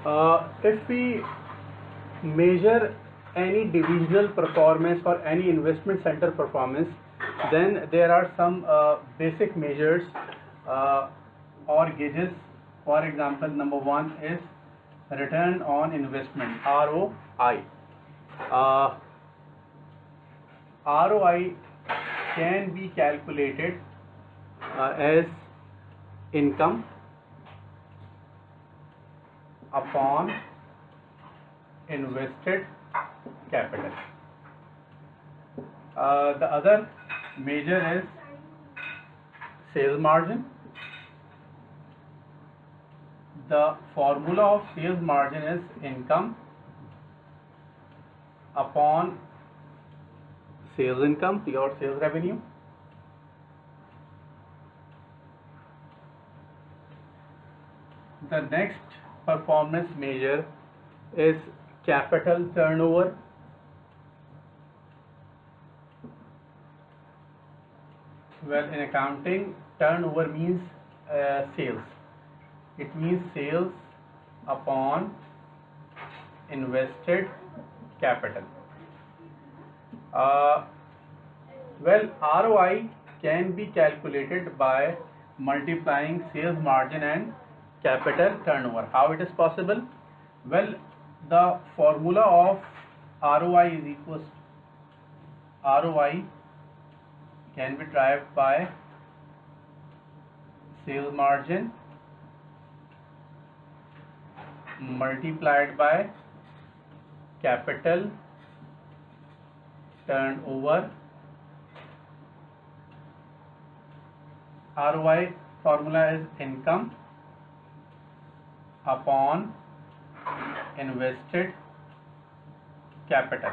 If we measure any divisional performance or any investment center performance, then there are some basic measures or gauges. For example, number one is return on investment, ROI. ROI can be calculated as income upon invested capital. The other measure is sales margin. The formula of sales margin is income upon sales income, your sales revenue. The next performance measure is capital turnover. Well, in accounting, turnover means sales. It means sales upon invested capital. Well, ROI can be calculated by multiplying sales margin and capital turnover. How it is possible? Well, the formula of ROI is equals ROI can be derived by sales margin multiplied by capital turnover. ROI formula is income upon invested capital,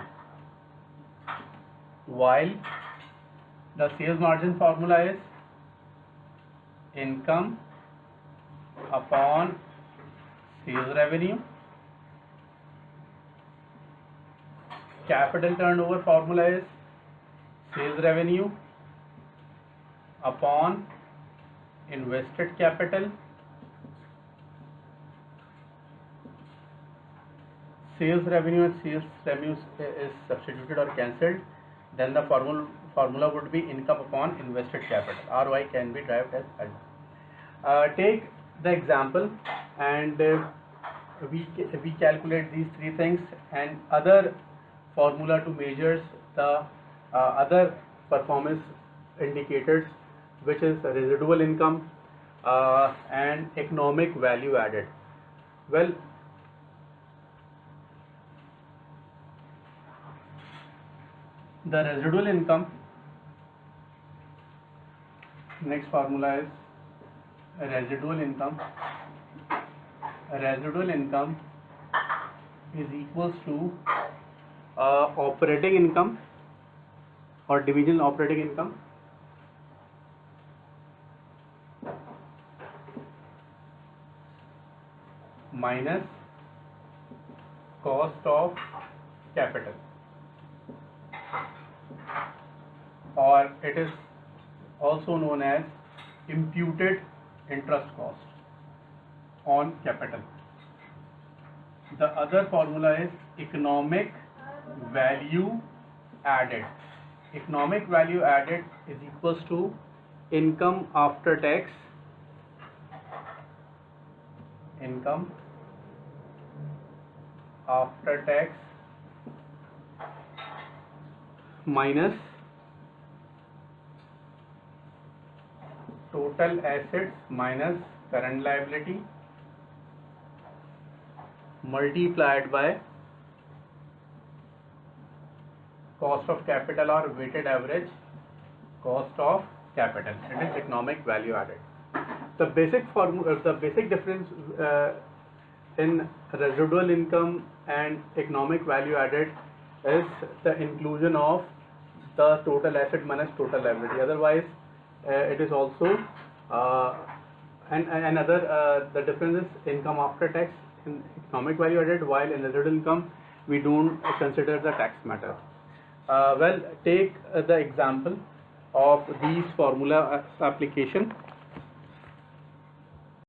while the sales margin formula is income upon sales revenue. Capital turnover formula is sales revenue upon invested capital. Sales revenue and sales revenue is substituted or cancelled, then the formula would be income upon invested capital. ROI can be derived as follows. Take the example, and we calculate these three things and other formula to measure the other performance indicators, which is residual income and economic value added. Well, the residual income, next formula is residual income. Residual income is equals to operating income or divisional operating income minus cost of capital, or it is also known as imputed interest cost on capital. The other formula is economic value added. Economic value added is equals to income after tax, income after tax minus total assets minus current liability multiplied by cost of capital or weighted average cost of capital. It is economic value added. The basic formula, the basic difference in residual income and economic value added is the inclusion of the total asset minus total liability. Otherwise, it is also the difference is income after tax in economic value added, while in residual income we don't consider the tax matter. Well, take the example of these formula application.